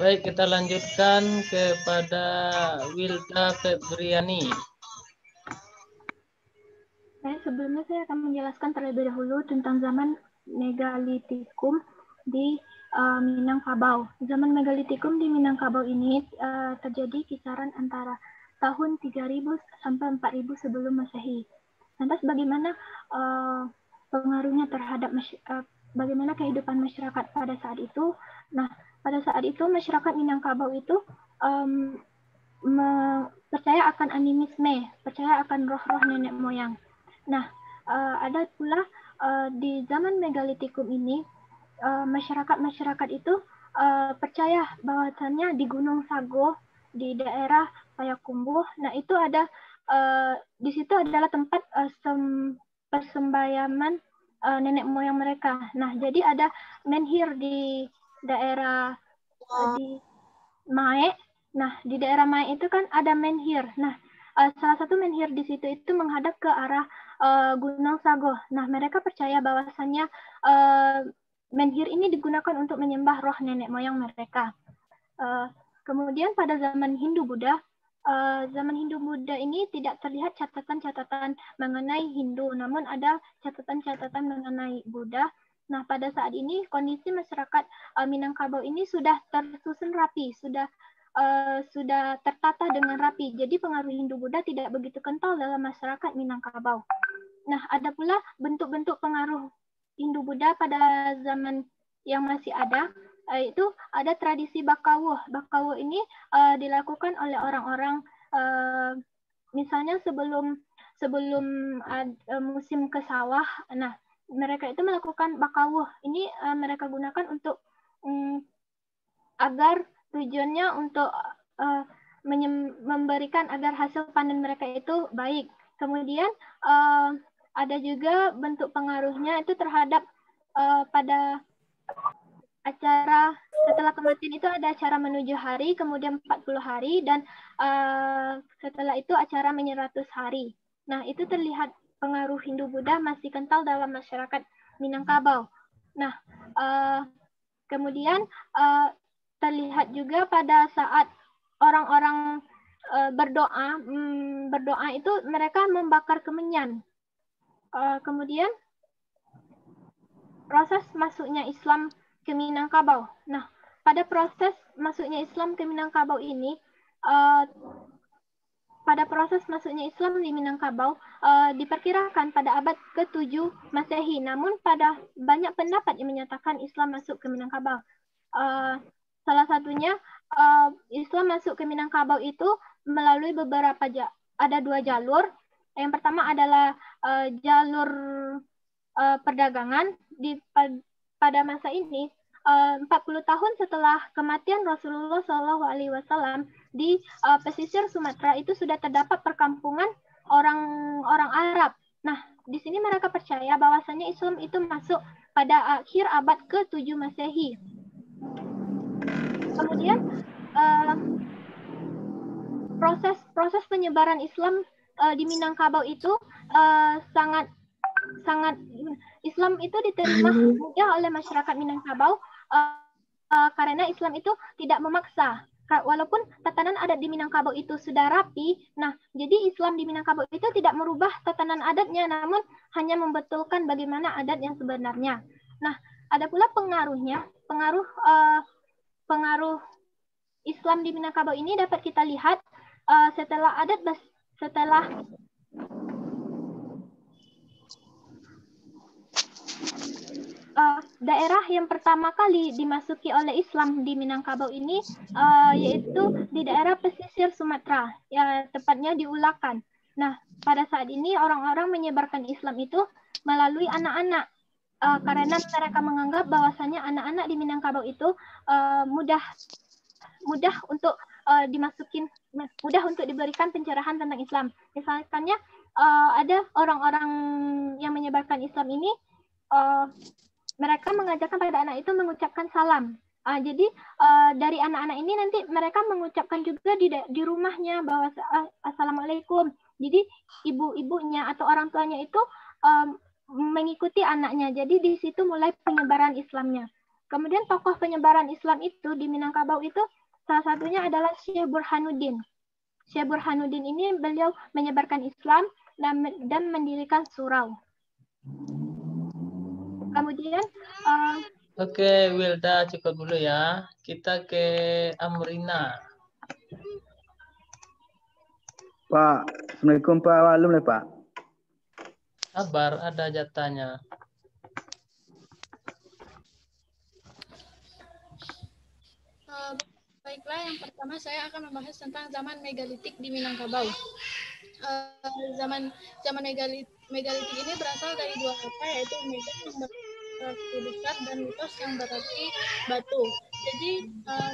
Baik, kita lanjutkan kepada Wilda Febriani. Sebelumnya saya akan menjelaskan terlebih dahulu tentang zaman Megalitikum di Minangkabau. Zaman Megalitikum di Minangkabau ini terjadi kisaran antara tahun 3000 sampai 4000 sebelum Masehi. Lantas bagaimana pengaruhnya terhadap bagaimana kehidupan masyarakat pada saat itu? Nah, pada saat itu masyarakat Minangkabau itu percaya akan animisme, percaya akan roh-roh nenek moyang. Nah, ada pula di zaman Megalitikum ini masyarakat-masyarakat itu percaya bahwasannya di Gunung Sago di daerah Payakumbuh, nah itu ada di situ adalah tempat persembahyangan nenek moyang mereka. Nah, jadi ada menhir di daerah di Mae. Nah, di daerah Mae itu kan ada menhir. Nah, salah satu menhir di situ itu menghadap ke arah Gunung Sago. Nah, mereka percaya bahwasannya menhir ini digunakan untuk menyembah roh nenek moyang mereka. Kemudian pada zaman Hindu-Buddha, ini tidak terlihat catatan-catatan mengenai Hindu, namun ada catatan-catatan mengenai Buddha. Nah, pada saat ini kondisi masyarakat Minangkabau ini sudah tersusun rapi, sudah tertata dengan rapi. Jadi pengaruh Hindu-Buddha tidak begitu kental dalam masyarakat Minangkabau. Nah, ada pula bentuk-bentuk pengaruh Hindu-Buddha pada zaman yang masih ada, itu ada tradisi bakawuh. Bakawuh ini dilakukan oleh orang-orang misalnya sebelum musim ke sawah. Nah, mereka itu melakukan bakawuh. Ini mereka gunakan untuk agar tujuannya untuk memberikan agar hasil panen mereka itu baik. Kemudian ada juga bentuk pengaruhnya itu terhadap pada acara setelah kematian itu ada acara menuju hari, kemudian 40 hari, dan setelah itu acara menyeratus hari. Nah, itu terlihat pengaruh Hindu-Buddha masih kental dalam masyarakat Minangkabau. Nah, kemudian terlihat juga pada saat orang-orang berdoa itu mereka membakar kemenyan. Kemudian proses masuknya Islam ke Minangkabau. Nah, pada proses masuknya Islam ke Minangkabau ini, pada proses masuknya Islam di Minangkabau diperkirakan pada abad ke-7 Masehi. Namun pada banyak pendapat yang menyatakan Islam masuk ke Minangkabau. Salah satunya Islam masuk ke Minangkabau itu melalui beberapa ada 2 jalur. Yang pertama adalah jalur perdagangan pada masa ini. 40 tahun setelah kematian Rasulullah SAW di pesisir Sumatera itu sudah terdapat perkampungan orang Arab. Nah, di sini mereka percaya bahwasanya Islam itu masuk pada akhir abad ke-7 Masehi. Kemudian proses penyebaran Islam di Minangkabau itu sangat Islam itu diterima mudah oleh masyarakat Minangkabau karena Islam itu tidak memaksa. Walaupun tatanan adat di Minangkabau itu sudah rapi, nah jadi Islam di Minangkabau itu tidak merubah tatanan adatnya, namun hanya membetulkan bagaimana adat yang sebenarnya. Nah, ada pula pengaruh Islam di Minangkabau ini dapat kita lihat setelah daerah yang pertama kali dimasuki oleh Islam di Minangkabau ini yaitu di daerah pesisir Sumatera, ya tepatnya di Ulakan. Nah, pada saat ini orang-orang menyebarkan Islam itu melalui anak-anak karena mereka menganggap bahwasannya anak-anak di Minangkabau itu mudah untuk mudah untuk diberikan pencerahan tentang Islam. Misalkannya ada orang-orang yang menyebarkan Islam ini mereka mengajarkan pada anak itu mengucapkan salam. Jadi dari anak-anak ini nanti mereka mengucapkan juga di rumahnya bahwa assalamualaikum. Jadi ibu-ibunya atau orang tuanya itu mengikuti anaknya. Jadi di situ mulai penyebaran Islamnya. Kemudian tokoh penyebaran Islam itu di Minangkabau itu salah satunya adalah Syekh Burhanuddin. Syekh Burhanuddin ini beliau menyebarkan Islam dan mendirikan surau. Kemudian Oke, Wilda cukup dulu ya. Kita ke Amrina. Pak, Assalamualaikum Pak Walum Pak. Sabar, ada jatahnya. Baiklah, yang pertama saya akan membahas tentang zaman megalitik di Minangkabau. Zaman megalitik ini berasal dari dua kata, yaitu mega yang berarti besar dan litos yang berarti batu. Jadi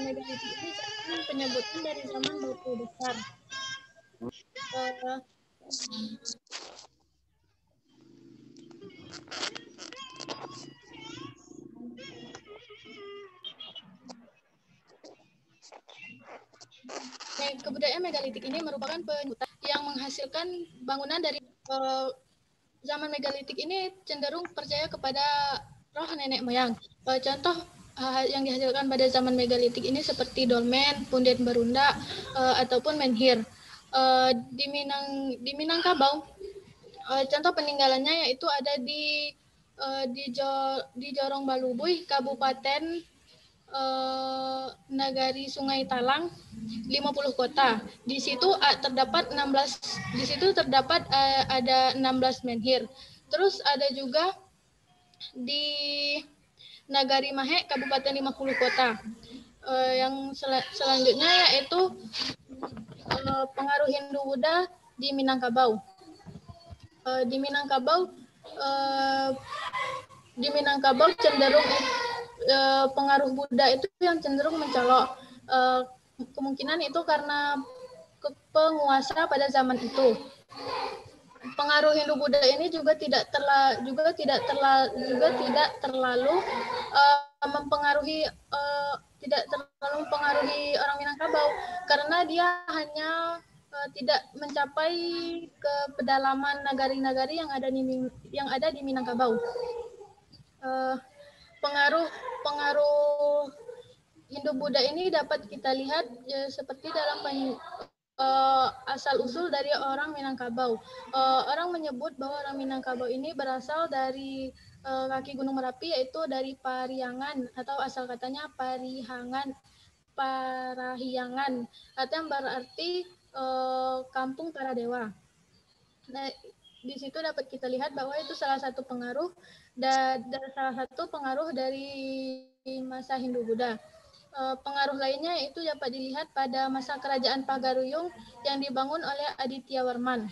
megalitik ini zaman penyebutan dari zaman batu besar. Kebudayaan megalitik ini merupakan penyebutan yang menghasilkan bangunan dari zaman megalitik ini cenderung percaya kepada roh nenek moyang. Contoh yang dihasilkan pada zaman megalitik ini seperti dolmen, punden berunda, ataupun menhir. Di Minangkabau, contoh peninggalannya yaitu ada di Jorong Balubui, Kabupaten Nagari Sungai Talang, 50 kota. Di situ terdapat ada 16 menhir. Terus ada juga di Nagari Mahe, Kabupaten 50 kota. Yang selanjutnya yaitu pengaruh Hindu-Buddha di Minangkabau. Di Minangkabau cenderung pengaruh Buddha itu yang cenderung mencolok. Kemungkinan itu karena penguasa pada zaman itu. Pengaruh Hindu-Buddha ini juga tidak terlalu mempengaruhi orang Minangkabau, karena dia hanya tidak mencapai ke pedalaman nagari-nagari yang ada di Minangkabau. Pengaruh Hindu-Buddha ini dapat kita lihat seperti dalam asal-usul dari orang Minangkabau. Orang menyebut bahwa orang Minangkabau ini berasal dari kaki Gunung Merapi, yaitu dari Pariangan, atau asal katanya Parahiangan, atau yang berarti kampung para dewa. Nah, di situ dapat kita lihat bahwa itu salah satu pengaruh dan salah satu pengaruh dari masa Hindu-Buddha. Pengaruh lainnya itu dapat dilihat pada masa kerajaan Pagaruyung yang dibangun oleh Adityawarman.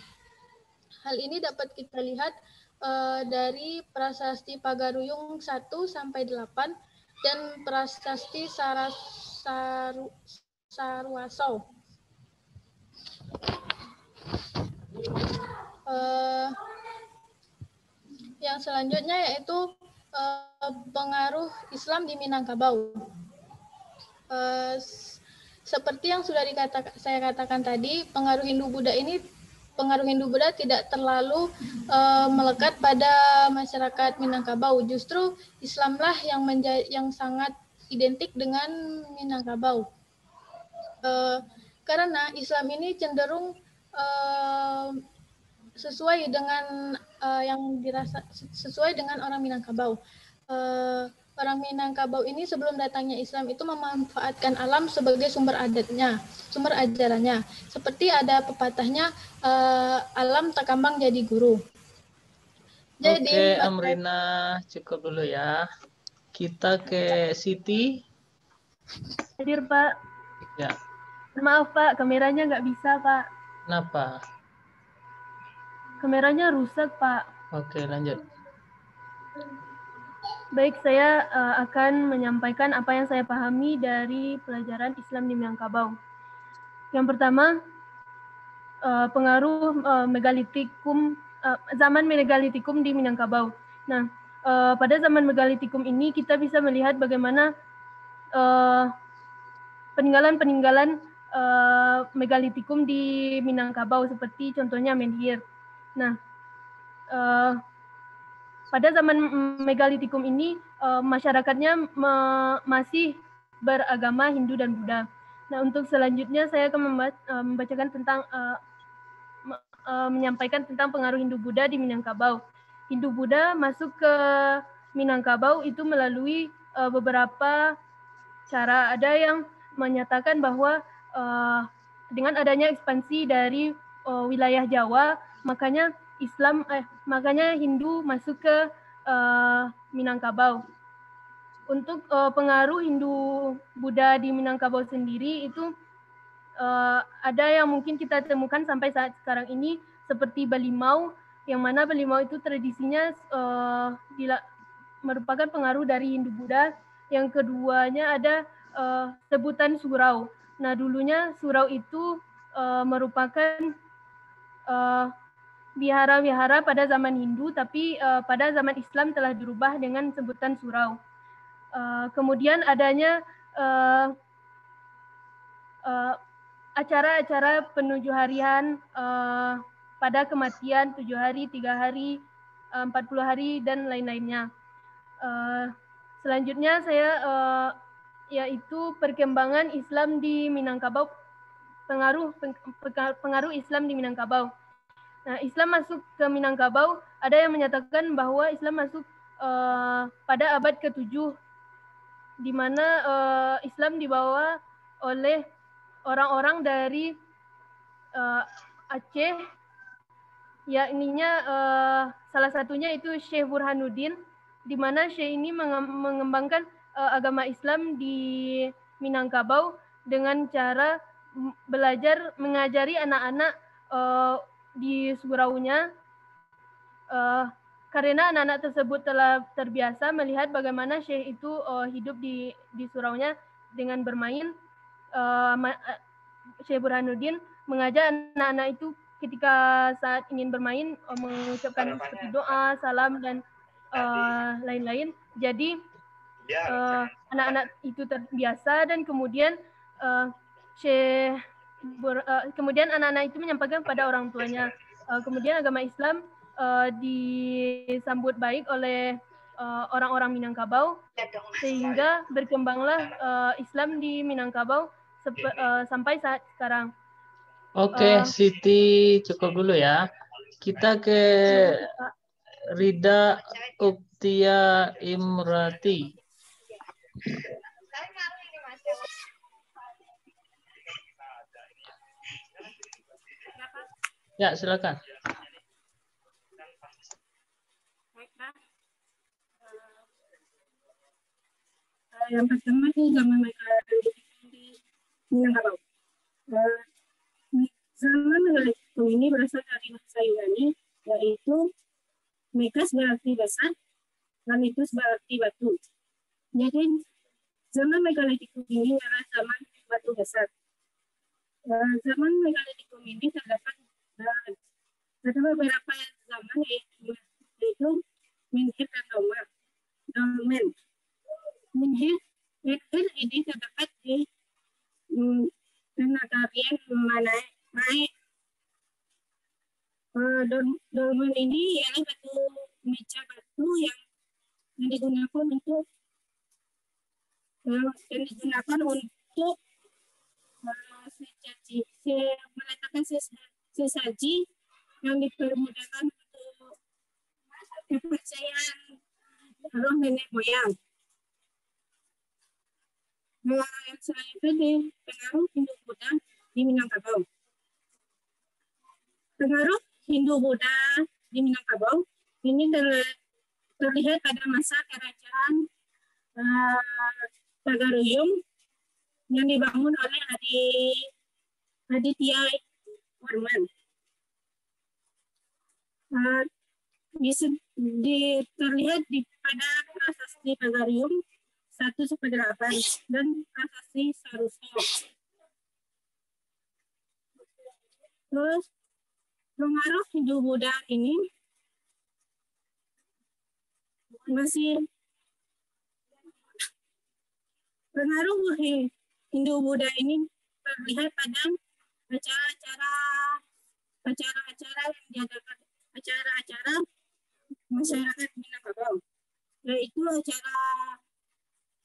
Hal ini dapat kita lihat dari Prasasti Pagaruyung 1 sampai 8 dan Prasasti Sarwasau. Yang selanjutnya yaitu pengaruh Islam di Minangkabau. Seperti yang sudah saya katakan tadi, pengaruh Hindu-Buddha tidak terlalu melekat pada masyarakat Minangkabau. Justru Islamlah yang sangat identik dengan Minangkabau. Karena Islam ini cenderung sesuai dengan sesuai dengan orang Minangkabau. Orang Minangkabau ini sebelum datangnya Islam itu memanfaatkan alam sebagai sumber ajarannya. Seperti ada pepatahnya, alam takambang jadi guru. Oke, Amrina, cukup dulu ya. Kita ke Siti. Hadir, Pak. Ya. Maaf, Pak, kameranya nggak bisa, Pak. Kenapa? Kameranya rusak, Pak. Oke, lanjut. Baik, saya akan menyampaikan apa yang saya pahami dari pelajaran Islam di Minangkabau. Yang pertama, pengaruh zaman megalitikum di Minangkabau. Nah, pada zaman megalitikum ini kita bisa melihat bagaimana peninggalan-peninggalan megalitikum di Minangkabau, seperti contohnya menhir. Nah, pada zaman Megalitikum ini masyarakatnya masih beragama Hindu dan Buddha. Nah, untuk selanjutnya saya akan membacakan tentang menyampaikan tentang pengaruh Hindu-Buddha di Minangkabau. Hindu-Buddha masuk ke Minangkabau itu melalui beberapa cara. Ada yang menyatakan bahwa dengan adanya ekspansi dari wilayah Jawa, makanya Hindu masuk ke Minangkabau. Untuk pengaruh Hindu-Buddha di Minangkabau sendiri itu ada yang mungkin kita temukan sampai saat sekarang ini seperti Balimau, yang mana Balimau itu tradisinya merupakan pengaruh dari Hindu-Buddha. Yang keduanya ada sebutan surau. Nah, dulunya surau itu merupakan wihara-wihara pada zaman Hindu, tapi pada zaman Islam telah dirubah dengan sebutan surau. Kemudian adanya acara-acara penuju harian pada kematian 7 hari, 3 hari, 40 hari, dan lain-lainnya. Selanjutnya saya yaitu perkembangan Islam di Minangkabau, pengaruh Islam di Minangkabau. Nah, Islam masuk ke Minangkabau, ada yang menyatakan bahwa Islam masuk pada abad ke-7, di mana Islam dibawa oleh orang-orang dari Aceh, yakninya salah satunya itu Syekh Burhanuddin, di mana Syekh ini mengembangkan agama Islam di Minangkabau dengan cara belajar mengajari anak-anak di suraunya, karena anak-anak tersebut telah terbiasa melihat bagaimana Syekh itu hidup di suraunya dengan bermain. Syekh Burhanuddin mengajak anak-anak itu ketika saat ingin bermain mengucapkan seperti doa, salam, dan lain-lain. Jadi anak-anak itu terbiasa, dan kemudian kemudian anak-anak itu menyampaikan kepada orang tuanya. Kemudian agama Islam disambut baik oleh orang-orang Minangkabau, sehingga berkembanglah Islam di Minangkabau sampai saat sekarang. Oke, Siti cukup dulu ya. Kita ke Rida Uktia Imrati. Ya, silakan. Yang pertama itu zaman Megalitikum di Minangkabau. Zaman Megalitikum ini berasal dari bahasa Yunani, yaitu megas berarti besar, granitus berarti batu. Jadi zaman Megalitikum ini adalah zaman batu besar. Zaman Megalitikum ini terdapat beberapa zaman, yaitu Menhir dan Dolmen. Menhir ini terdapat di Nagarian Mae. Dolmen ini ialah batu meja batu yang digunakan untuk meletakkan sesaji yang dipermudahkan untuk kepercayaan roh nenek moyang. Yang selanjutnya di pengaruh Hindu-Buddha di Minangkabau. Pengaruh Hindu-Buddha di Minangkabau ini terlihat pada masa kerajaan Tagaruyung yang dibangun oleh Aditya Warman. Terlihat pada prasasti Tagaruyung 1/8 dan prasasti Sarusyo. Terus pengaruh Hindu-Buddha ini masih pengaruh Hindu-Buddha ini terlihat pada acara-acara yang diadakan, acara-acara masyarakat Minangkabau, yaitu acara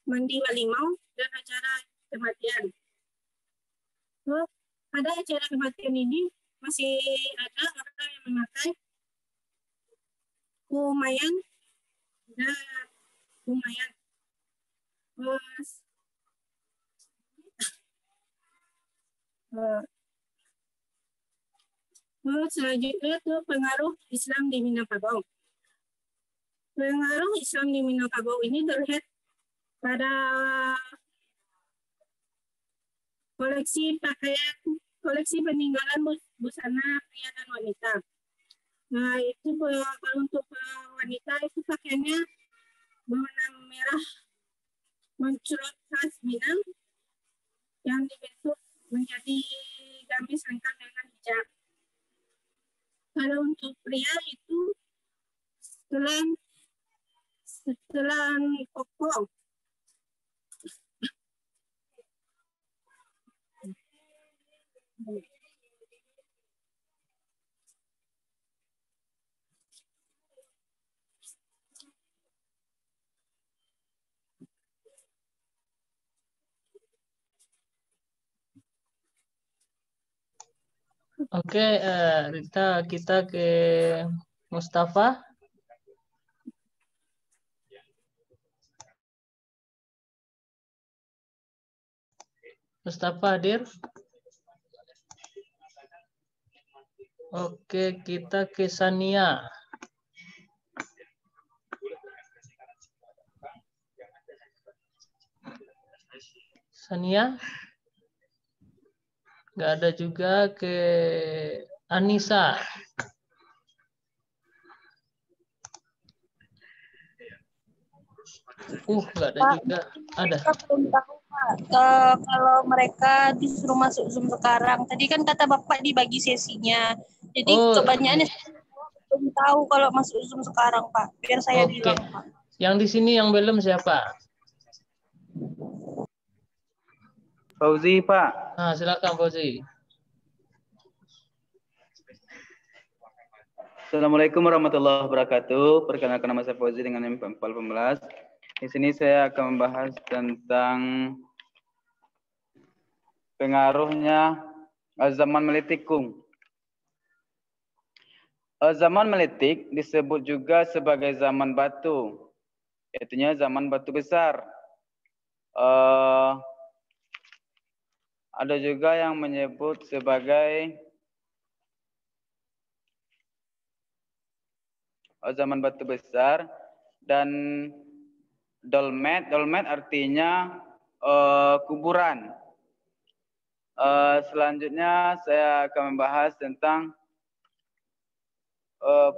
mandi walimau dan acara kematian. Pada acara kematian ini masih ada orang yang memakai kumayan dan kumayan. Selanjutnya itu pengaruh Islam di Minangkabau. Pengaruh Islam di Minangkabau ini terlihat pada koleksi pakaian, koleksi peninggalan busana pria dan wanita. Nah, itu kalau untuk wanita itu pakaiannya berwarna merah mencolok khas Minang yang dibentuk menjadi gamis lengkap dengan hijab. Kalau untuk pria itu setelan koko. Oke, Rita, kita ke Mustafa. Mustafa hadir. Oke, kita ke Sania. Sania? Nggak ada juga. Ke Anissa. Nggak ada juga. Ada. Kita belum tahu, Pak. Kalau mereka disuruh masuk Zoom sekarang. Tadi kan kata Bapak dibagi sesinya. Jadi kebanyakan belum tahu kalau masuk Zoom sekarang, Pak. Biar saya bilang, Pak. Yang di sini yang belum siapa? Fauzi, Pak. Nah, silakan Fauzi. Assalamualaikum warahmatullahi wabarakatuh. Perkenalkan nama saya Fauzi dengan NIM 418. Di sini saya akan membahas tentang pengaruhnya zaman Melitikung. Zaman Melitik disebut juga sebagai zaman batu, artinya zaman batu besar. Ada juga yang menyebut sebagai zaman batu besar, dan dolmet artinya kuburan. Selanjutnya saya akan membahas tentang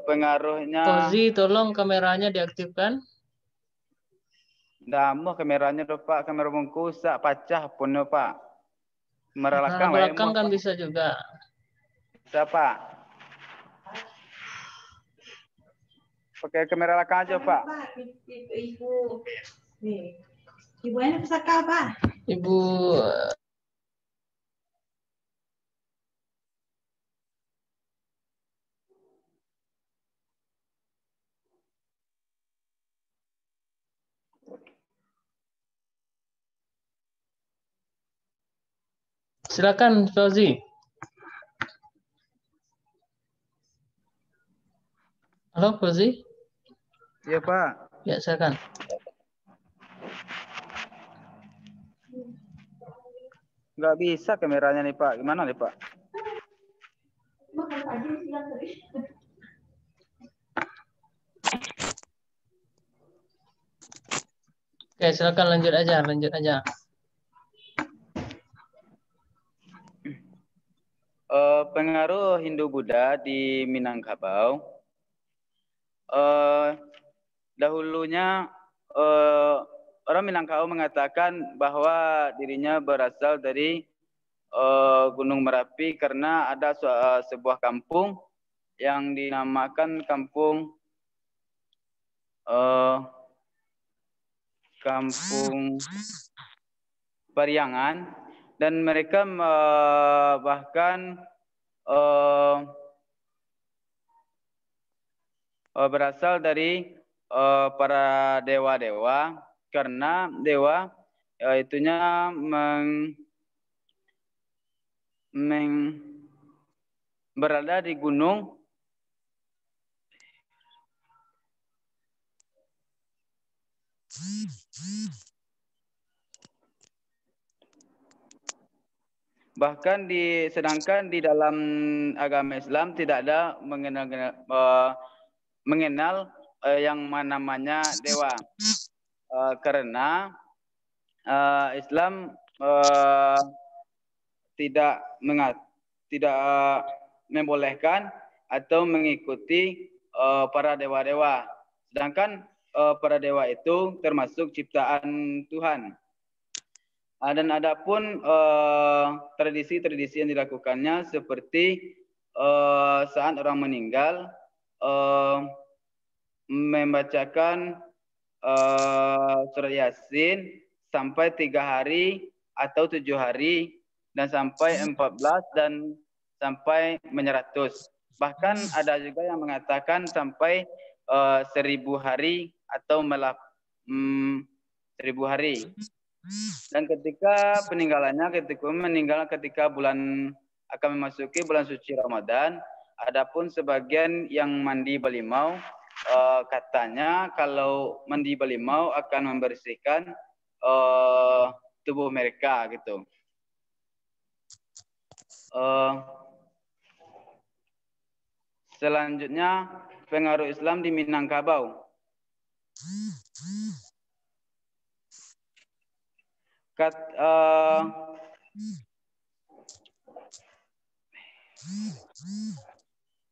pengaruhnya. Fauzi, tolong kameranya diaktifkan. Dah kameranya tuh Pak, kamera bungkusak pacah pun Pak. Kamera belakang kan bisa juga. Bisa Pak. Pakai kamera belakang aja Pak. Ibu ini pusaka Pak. Ibu silakan Fauzi. Halo Fauzi. Iya Pak. Ya silakan. Nggak bisa kameranya nih Pak. Gimana nih Pak? Oke, silakan lanjut aja. Pengaruh Hindu-Buddha di Minangkabau. Dahulunya orang Minangkabau mengatakan bahwa dirinya berasal dari Gunung Merapi karena ada sebuah kampung yang dinamakan Kampung Pariangan, dan mereka bahkan berasal dari para dewa-dewa, karena dewa itunya berada di gunung bahkan sedangkan di dalam agama Islam tidak ada mengenal yang namanya dewa, karena Islam tidak membolehkan atau mengikuti para dewa-dewa. Sedangkan para dewa itu termasuk ciptaan Tuhan. Dan adapun tradisi-tradisi yang dilakukannya seperti saat orang meninggal membacakan surat Yasin sampai 3 hari atau 7 hari dan sampai 14 dan sampai 100. Bahkan ada juga yang mengatakan sampai 1000 hari atau 1000 hari. Dan ketika peninggalannya, ketika akan memasuki bulan suci Ramadan, adapun sebagian yang mandi balimau, katanya kalau mandi balimau akan membersihkan tubuh mereka gitu. Selanjutnya pengaruh Islam di Minangkabau.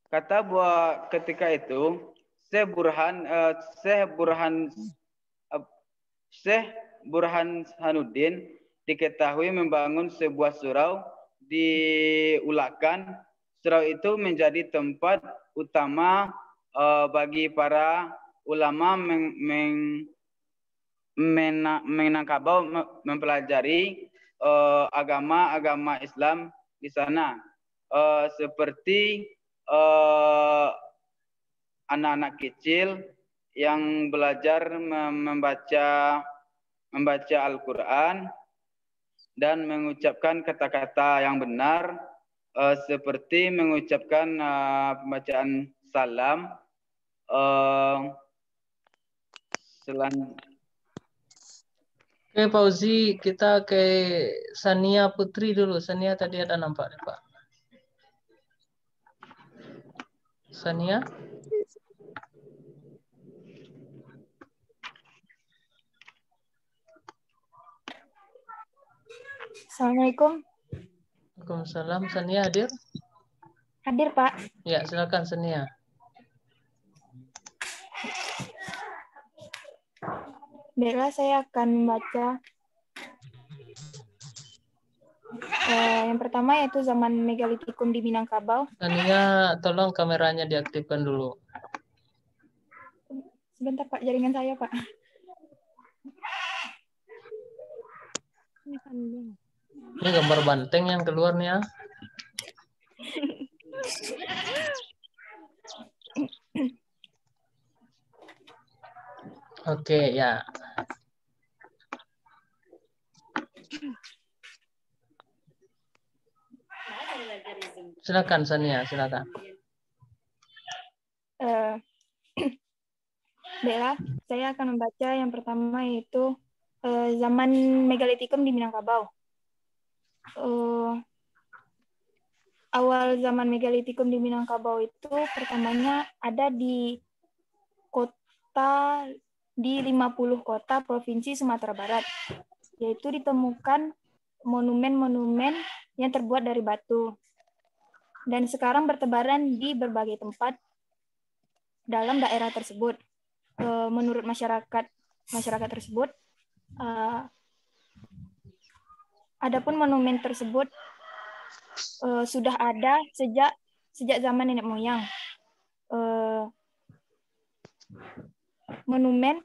Kata bahwa ketika itu Syekh Burhanuddin diketahui membangun sebuah surau di Ulakan. Surau itu menjadi tempat utama bagi para ulama Minangkabau mempelajari agama Islam di sana, seperti anak-anak kecil yang belajar membaca Al-Quran dan mengucapkan kata-kata yang benar, seperti mengucapkan pembacaan salam. Oke, Fauzi, kita ke Sania Putri dulu. Sania tadi ada nampak, Pak. Sania? Assalamualaikum. Waalaikumsalam. Sania hadir? Hadir, Pak. Ya, silakan Sania. Baiklah, saya akan membaca yang pertama, yaitu zaman Megalitikum di Minangkabau. Sania, tolong kameranya diaktifkan dulu. Sebentar, Pak, jaringan saya, Pak. Ini gambar banteng yang keluar nih ya. Oke, ya. Silakan Sania, silakan. Baiklah, saya akan membaca yang pertama, yaitu zaman Megalitikum di Minangkabau. Awal zaman Megalitikum di Minangkabau itu pertamanya ada di 50 kota provinsi Sumatera Barat, yaitu ditemukan monumen-monumen yang terbuat dari batu, dan sekarang bertebaran di berbagai tempat dalam daerah tersebut. Menurut masyarakat tersebut, adapun monumen tersebut sudah ada sejak zaman nenek moyang. Monumen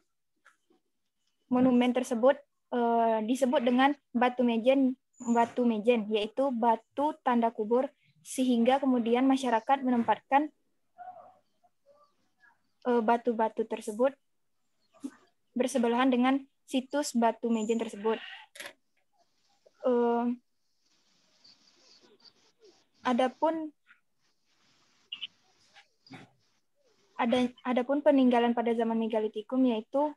tersebut disebut dengan batu mejen, yaitu batu tanda kubur, sehingga kemudian masyarakat menempatkan batu-batu tersebut bersebelahan dengan situs Batu Mejen tersebut. Adapun peninggalan pada zaman megalitikum yaitu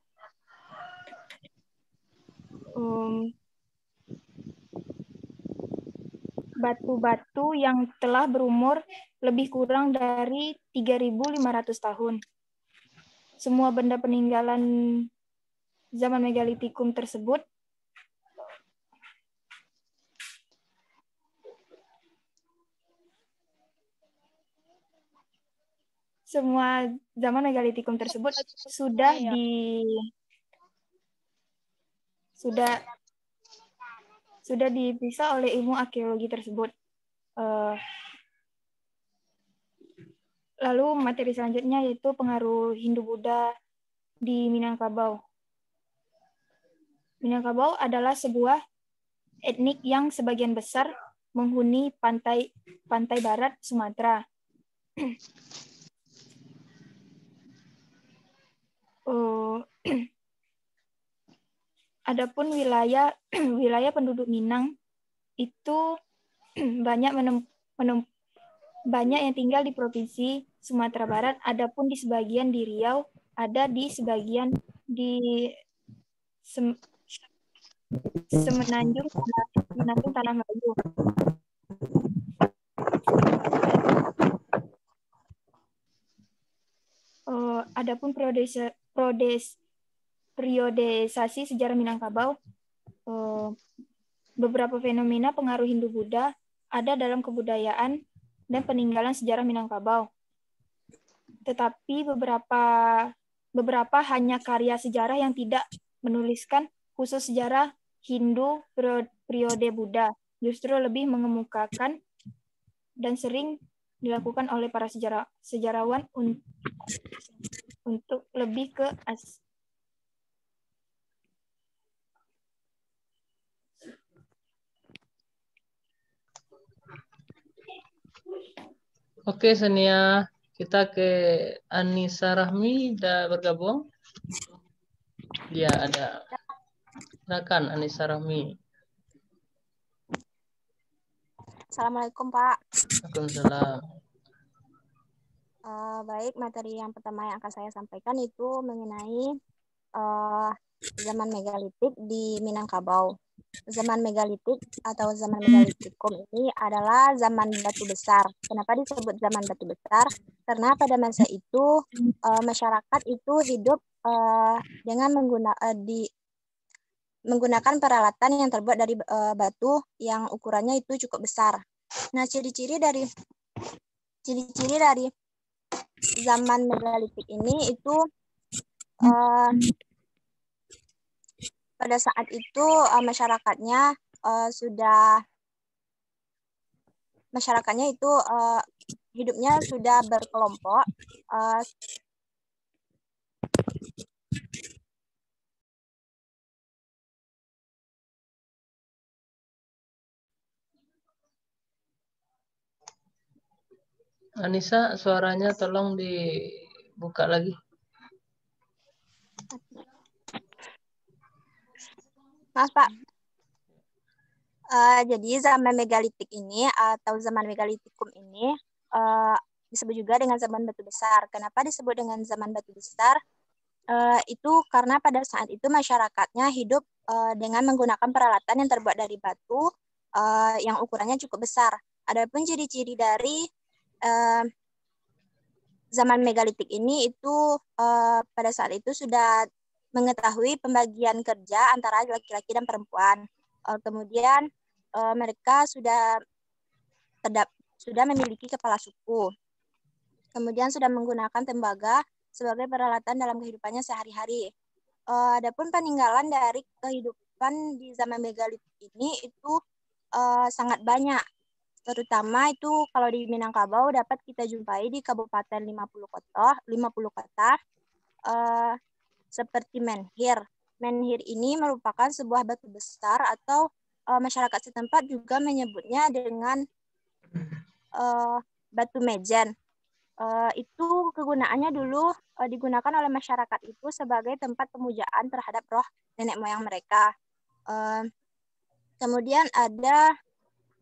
batu-batu yang telah berumur lebih kurang dari 3.500 tahun. Semua benda peninggalan zaman megalitikum tersebut sudah diperiksa oleh ilmu arkeologi tersebut. Lalu materi selanjutnya yaitu pengaruh Hindu-Buddha di Minangkabau. Minangkabau adalah sebuah etnik yang sebagian besar menghuni pantai barat Sumatera. Adapun wilayah penduduk Minang itu banyak yang tinggal di provinsi Sumatera Barat. Adapun di sebagian di Riau, ada di sebagian di Semenanjung Tanah Melayu. Adapun periodisasi sejarah Minangkabau, beberapa fenomena pengaruh Hindu-Buddha ada dalam kebudayaan dan peninggalan sejarah Minangkabau. Tetapi beberapa hanya karya sejarah yang tidak menuliskan khusus sejarah Hindu periode Buddha, justru lebih mengemukakan dan sering dilakukan oleh para sejarawan untuk lebih ke Oke, Sania, kita ke Anissa Rahmi udah bergabung. Dia ada. Silakan Anissa Rahmi. Assalamualaikum, Pak. Waalaikumsalam. Baik, materi yang pertama yang akan saya sampaikan itu mengenai zaman megalitik di Minangkabau. Zaman megalitik atau zaman megalitikum ini adalah zaman batu besar. Kenapa disebut zaman batu besar? Karena pada masa itu masyarakat itu hidup dengan menggunakan peralatan yang terbuat dari batu yang ukurannya itu cukup besar. Nah, ciri-ciri dari zaman megalitik ini itu pada saat itu masyarakatnya itu hidupnya sudah berkelompok. Anissa, suaranya tolong dibuka lagi. Maaf, Pak. Jadi zaman megalitik ini atau zaman megalitikum ini disebut juga dengan zaman batu besar. Kenapa disebut dengan zaman batu besar? Itu karena pada saat itu masyarakatnya hidup dengan menggunakan peralatan yang terbuat dari batu yang ukurannya cukup besar. Adapun ciri-ciri dari zaman megalitik ini itu pada saat itu sudah mengetahui pembagian kerja antara laki-laki dan perempuan. Kemudian mereka sudah memiliki kepala suku. Kemudian sudah menggunakan tembaga sebagai peralatan dalam kehidupannya sehari-hari. Adapun peninggalan dari kehidupan di zaman megalitik ini itu sangat banyak. Terutama itu kalau di Minangkabau dapat kita jumpai di Kabupaten 50 kota seperti menhir. Menhir ini merupakan sebuah batu besar atau masyarakat setempat juga menyebutnya dengan batu mejen. Itu kegunaannya dulu digunakan oleh masyarakat itu sebagai tempat pemujaan terhadap roh nenek moyang mereka. Kemudian ada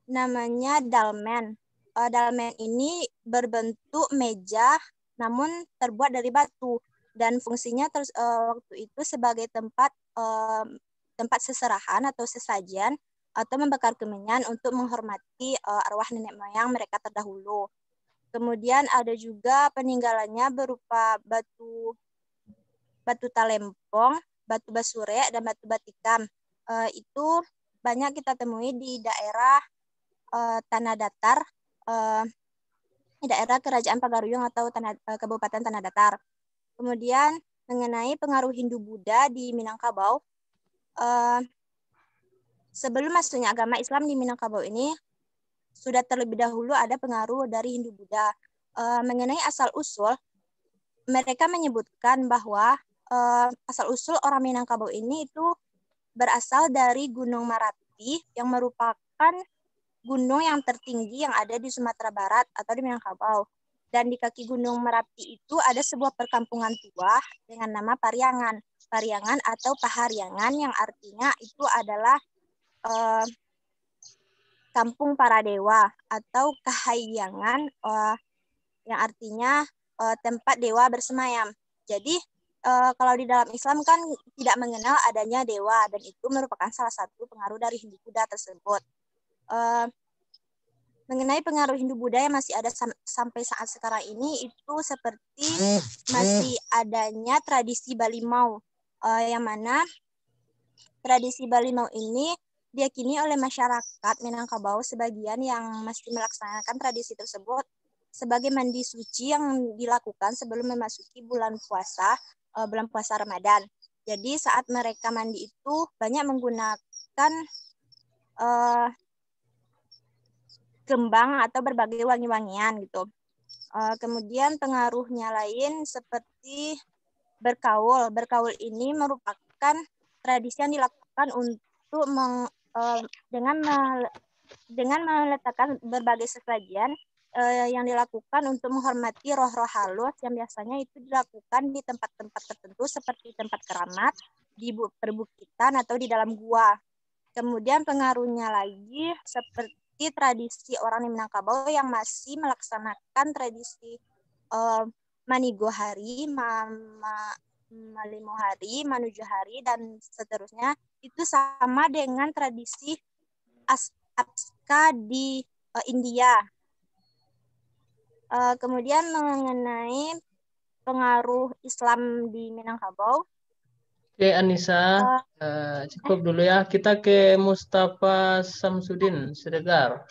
namanya dalmen. Dalmen ini berbentuk meja namun terbuat dari batu dan fungsinya waktu itu sebagai tempat seserahan atau sesajen atau membakar kemenyan untuk menghormati arwah nenek moyang mereka terdahulu. Kemudian ada juga peninggalannya berupa batu talempong, batu basure, dan batu batikam. Itu banyak kita temui di daerah Tanah Datar, di daerah Kerajaan Pagaruyung atau Kabupaten Tanah Datar. Kemudian mengenai pengaruh Hindu-Buddha di Minangkabau, sebelum masuknya agama Islam di Minangkabau ini, sudah terlebih dahulu ada pengaruh dari Hindu-Buddha. Mengenai asal-usul, mereka menyebutkan bahwa asal-usul orang Minangkabau ini itu berasal dari Gunung Marapi yang merupakan gunung yang tertinggi yang ada di Sumatera Barat atau di Minangkabau. Dan di kaki Gunung Merapi itu ada sebuah perkampungan tua dengan nama Pariangan. Pariangan atau Pahariangan yang artinya itu adalah kampung para dewa atau Kahyangan yang artinya tempat dewa bersemayam. Jadi kalau di dalam Islam kan tidak mengenal adanya dewa dan itu merupakan salah satu pengaruh dari Hindu-Buddha tersebut. Mengenai pengaruh Hindu-Buddha yang masih ada sampai saat sekarang ini itu seperti masih adanya tradisi Balimau, yang mana tradisi Balimau ini diyakini oleh masyarakat Minangkabau sebagian yang masih melaksanakan tradisi tersebut sebagai mandi suci yang dilakukan sebelum memasuki bulan puasa Ramadan. Jadi saat mereka mandi itu banyak menggunakan kembang atau berbagai wangi-wangian gitu. Kemudian pengaruhnya lain seperti berkaul. Berkaul ini merupakan tradisi yang dilakukan untuk dengan meletakkan berbagai sesajian yang dilakukan untuk menghormati roh-roh halus yang biasanya itu dilakukan di tempat-tempat tertentu seperti tempat keramat, di perbukitan atau di dalam gua. Kemudian pengaruhnya lagi seperti tradisi orang di Minangkabau yang masih melaksanakan tradisi Manigo Hari, Malimo Hari, Manuju Hari, dan seterusnya. Itu sama dengan tradisi Apska di India. Kemudian mengenai pengaruh Islam di Minangkabau. Oke, Anissa, cukup dulu ya. Kita ke Mustafa Samsudin Siregar.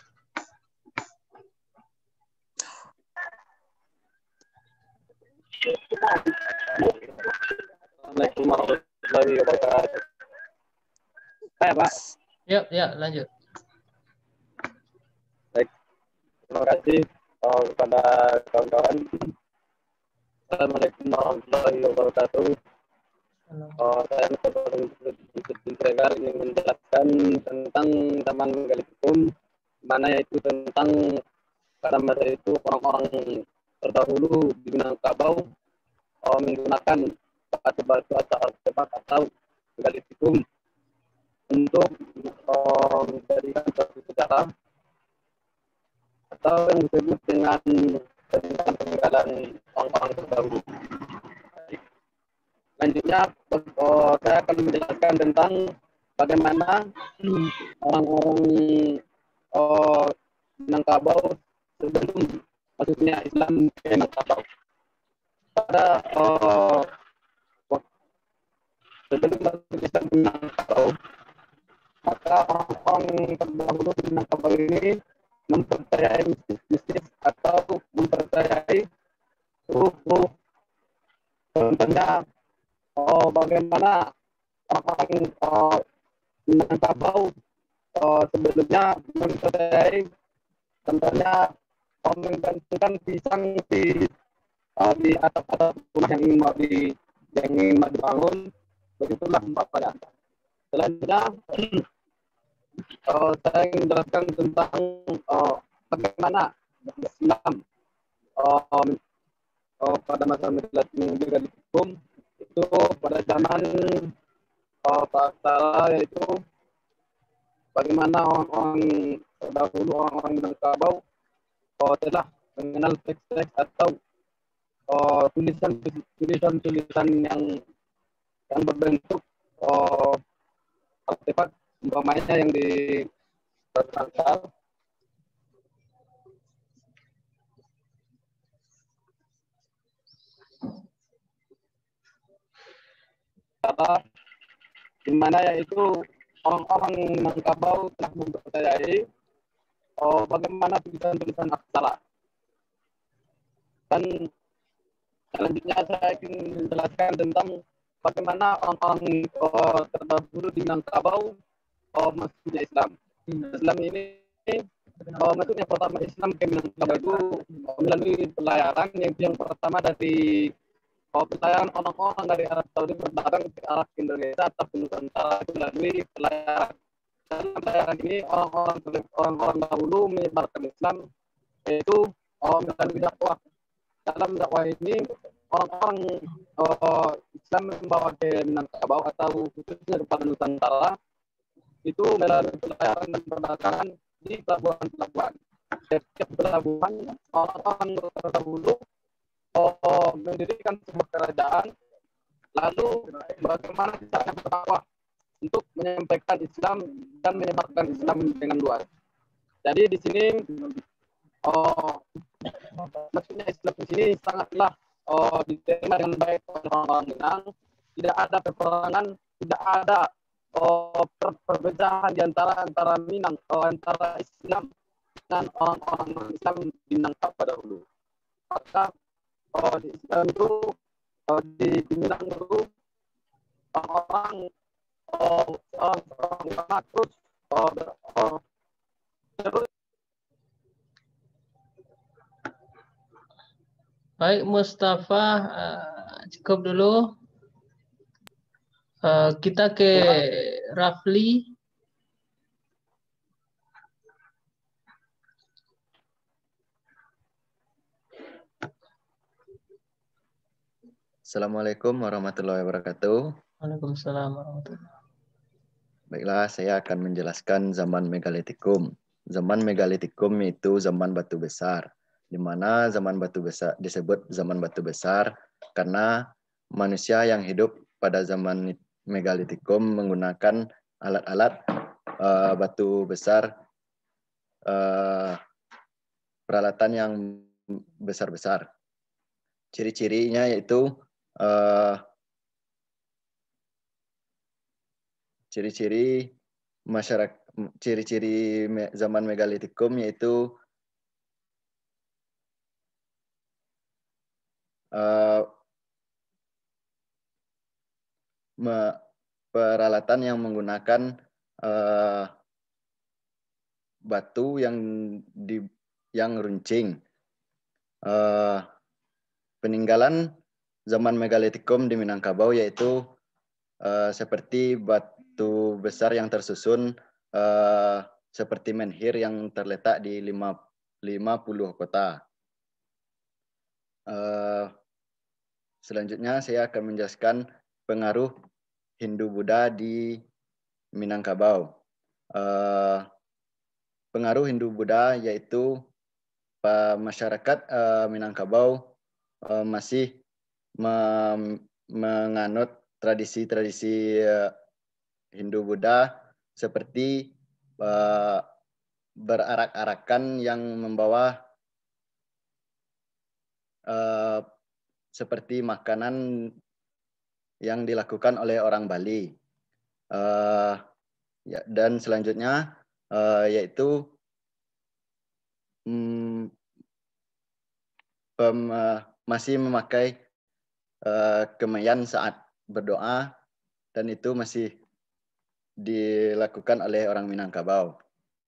Assalamualaikum warahmatullahi wabarakatuh. Pak. Ya, lanjut. Baik, terima kasih kepada kawan-kawan. Assalamualaikum warahmatullahi wabarakatuh. Saya Mencoba ingin menjelaskan tentang Taman Megalithicum, mana yaitu tentang pada masa itu orang-orang terdahulu di Minangkabau menggunakan batu-batu atau artefak atau Megalithicum untuk menjadikan suatu sejarah atau yang disebut dengan peninggalan orang-orang terdahulu. Selanjutnya, saya akan menjelaskan tentang bagaimana orang-orang Minangkabau sebelum masuknya Islam ke Minangkabau. Pada sebelum masuk Islam ke Minangkabau, maka orang-orang terdahulu di Minangkabau ini mempercayai mistis atau mempercayai ruh-ruh. Contohnya bagaimana orang-orang Minangkabau sebelumnya mempercayai, contohnya menggantungkan pisang di atap rumah yang ingin mau dibangun, begitulah bapaknya. Selanjutnya saya ingin menjelaskan tentang bagaimana Islam pada masa megalitik itu pada zaman praktara, yaitu bagaimana orang-orang terdahulu, orang-orang Minangkabau telah mengenal teks-teks atau tulisan-tulisan yang berbentuk artefak, umpamanya yang di Praktara. Di mana yaitu orang-orang Minangkabau telah mempercayai bagaimana tulisan-tulisan aksara. Dan selanjutnya saya ingin menjelaskan tentang bagaimana orang-orang terdahulu di Minangkabau masuknya Islam. Islam ini masuknya pertama Islam ke Minangkabau itu melalui pelayaran yang pertama dari pelayaran orang-orang dari Arab Saudi berdatangan ke arah Indonesia atau Nusantara itu melalui pelayaran. Dalam pelayaran ini orang-orang dahulu menyebarkan Islam, yaitu melalui dakwah. Dalam dakwah ini orang-orang Islam membawa ke Minangkabau atau khususnya kepada Nusantara itu melalui pelayaran dan perdagangan di pelabuhan-pelabuhan. Setiap pelabuhan orang-orang terdahulu mendirikan sebuah kerajaan, lalu bagaimana cara berdakwah untuk menyampaikan Islam dan menyebarkan Islam dengan luas. Jadi di sini maksudnya Islam di sini sangatlah diterima dengan baik oleh orang-orang Minang. Tidak ada peperangan, tidak ada perbedaan di antara Minang, antara Islam dan orang-orang Islam di Minangkabau pada dulu. Maka di Islam itu di Minang dulu orang terus. Baik Mustafa, cukup dulu. Kita ke Rafli. Assalamualaikum warahmatullahi wabarakatuh. Waalaikumsalam warahmatullahi wabarakatuh. Baiklah, saya akan menjelaskan zaman Megalitikum. Zaman Megalitikum itu zaman batu besar, di mana zaman batu besar disebut zaman batu besar karena manusia yang hidup pada zaman Megalitikum menggunakan alat-alat batu besar, peralatan yang besar-besar. Ciri-cirinya yaitu ciri-ciri masyarakat, ciri-ciri zaman Megalitikum yaitu peralatan yang menggunakan batu yang runcing. Peninggalan zaman Megalitikum di Minangkabau yaitu seperti batu besar yang tersusun seperti menhir yang terletak di 50 kota. Selanjutnya saya akan menjelaskan pengaruh Hindu-Buddha di Minangkabau. Pengaruh Hindu-Buddha yaitu masyarakat Minangkabau masih menganut tradisi-tradisi Hindu-Buddha seperti berarak-arakan yang membawa seperti makanan yang dilakukan oleh orang Bali. Dan selanjutnya yaitu masih memakai kemeyan saat berdoa, dan itu masih dilakukan oleh orang Minangkabau.